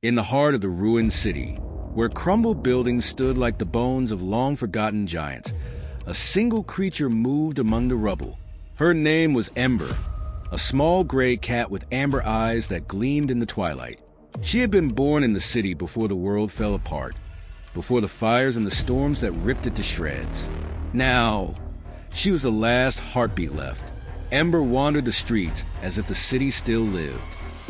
in the heart of the ruined city, where crumbled buildings stood like the bones of long-forgotten giants, a single creature moved among the rubble. Her name was Ember, a small gray cat with amber eyes that gleamed in the twilight. She had been born in the city before the world fell apart, before the fires and the storms that ripped it to shreds. Now, she was the last heartbeat left. Ember wandered the streets as if the city still lived.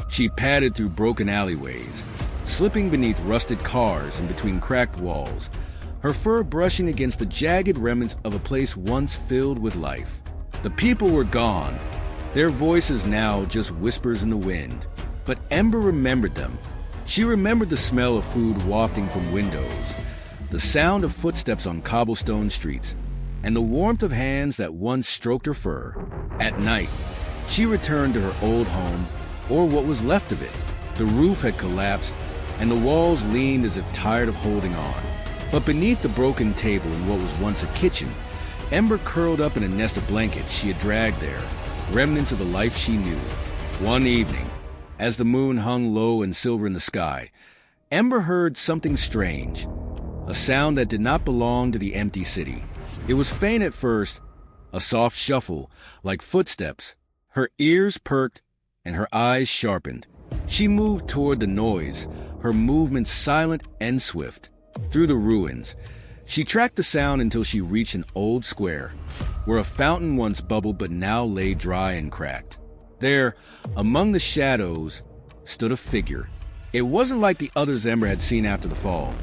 She padded through broken alleyways, slipping beneath rusted cars and between cracked walls, her fur brushing against the jagged remnants of a place once filled with life. The people were gone, their voices now just whispers in the wind. But Ember remembered them. She remembered the smell of food wafting from windows, the sound of footsteps on cobblestone streets, and the warmth of hands that once stroked her fur. At night, she returned to her old home, or what was left of it. The roof had collapsed, and the walls leaned as if tired of holding on. But beneath the broken table in what was once a kitchen, Ember curled up in a nest of blankets she had dragged there, remnants of the life she knew. One evening, as the moon hung low and silver in the sky, Ember heard something strange, a sound that did not belong to the empty city. It was faint at first, a soft shuffle, like footsteps. Her ears perked and her eyes sharpened. She moved toward the noise, her movements silent and swift. Through the ruins, she tracked the sound until she reached an old square, where a fountain once bubbled but now lay dry and cracked. There, among the shadows, stood a figure. It wasn't like the others Ember had seen after the fall.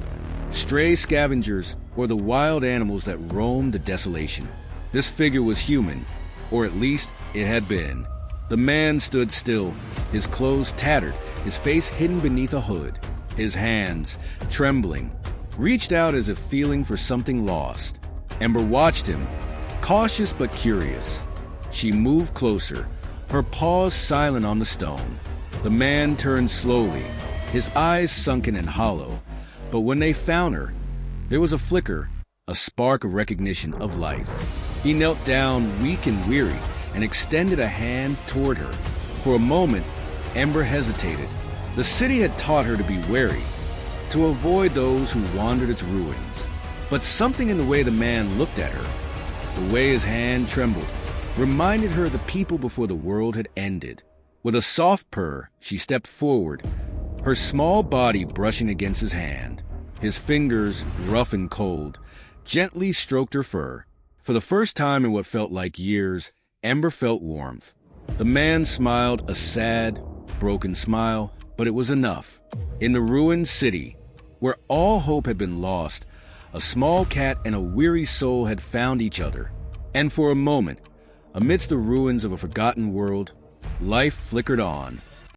Stray scavengers or the wild animals that roamed the desolation. This figure was human, or at least it had been. The man stood still, his clothes tattered, his face hidden beneath a hood. His hands, trembling, reached out as if feeling for something lost. Ember watched him, cautious but curious. She moved closer, her paws silent on the stone. The man turned slowly, his eyes sunken and hollow. But when they found her, there was a flicker, a spark of recognition of life. He knelt down, weak and weary, and extended a hand toward her. For a moment, Ember hesitated. The city had taught her to be wary, to avoid those who wandered its ruins. But something in the way the man looked at her, the way his hand trembled, reminded her of the people before the world had ended. With a soft purr, she stepped forward, her small body brushing against his hand. His fingers, rough and cold, gently stroked her fur. For the first time in what felt like years, Ember felt warmth. The man smiled, a sad, broken smile, but it was enough. In the ruined city, where all hope had been lost, a small cat and a weary soul had found each other. And for a moment, amidst the ruins of a forgotten world, life flickered on.